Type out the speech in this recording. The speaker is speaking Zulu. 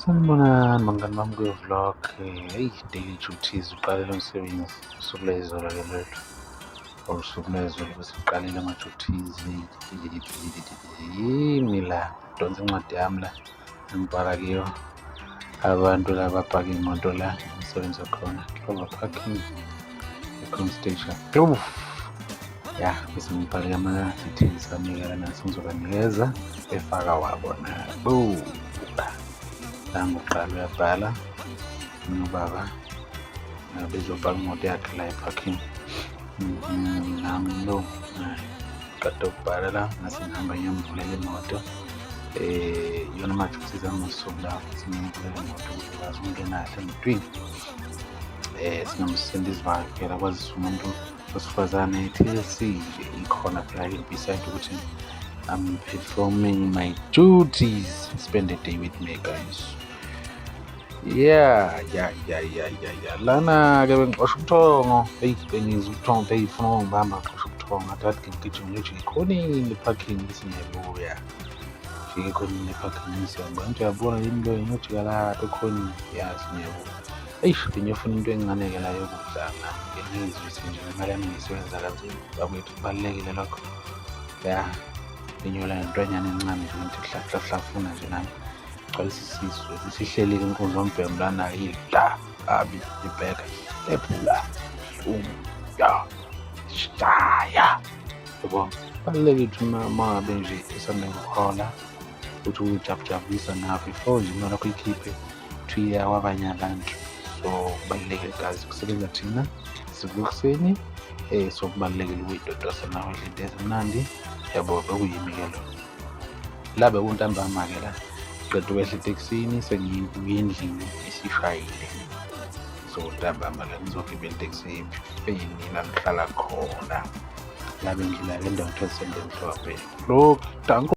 Sanibonani bangani bami kwi-vlog. Eyi, daily duties uqalela umsebenzi usuku lwezolo ke lolu or usuku lwezolo bese uqalile ama-duties. Yimi la ngidonsa incwadi yami la engibhala kiyo abantu laba abapaka iy'moto la umsebenzi wakhona Clover Parking e-Crown Station. Ya bese ngibhale ama-details ami-ke lana sengizobanikeza befaka wabona la ngokuqala uyabhala ubaba bezobhala imoto yakhe la e-parking. Nami lo qeda ukubhala la ngase ngihamba ngiyomvulela imoto iyona ama-duties ami ngosuku la futhi ngiyomvulela imoto ukuthi ukwazi ukungena kahle emotweni. Singamsenda isivakela kwazisa umuntu wesifazane i-TLC nje ikhona phela beside ukuthi I'm performing my duties. Spend a day with me guys. Ya lana-ke bengixosha ubuthongo. Eyi bengizwa ubuthongo beyifuna ukungibamba ngixosha ubuthongo ngathi kade ngigijima ngiyojika ekhoneni le-parking bese ngiyabuya. Ngijike ekhoneni le-parking siyabona ukuthi uyabona yini lo ngiyojika lapha ekhoneni yazi ngiyabuya. Eish bengiyofuna into encane-ke la yokudla ngizwise nje imali yami ngiyisebenza kanzima bakwethu kubalulekile lokho. Ya bengiyola ngentwanyana encane nje into hlafuna nje nami gcwalisa isisu sihleli-ke inkunzi yombhemu lana idla abi ibheka ephula shaya yabo. Kubalulekile ukuthi uma ngabe nje isanda ngikhola ukuthi ukujabujabulisa nawe before nje imali yakho uyikhiphe ukuthi iya kwabanye abantu. So kubalulekile guys ukusebenza thina sivuka ekuseni so kubalulekile ukuy'dodosa nawe udle into ezimnandi yabo. Bekuyimi-ke lo la bekuntambama-ke la qeda ukwehla etekisini sengibuya endlini isishayile. So ntambama la ngizogibela iteksi eyini la ngihlala khona la bengidlula le ndawo kuthiwa iSendemhlophe. Lo danko.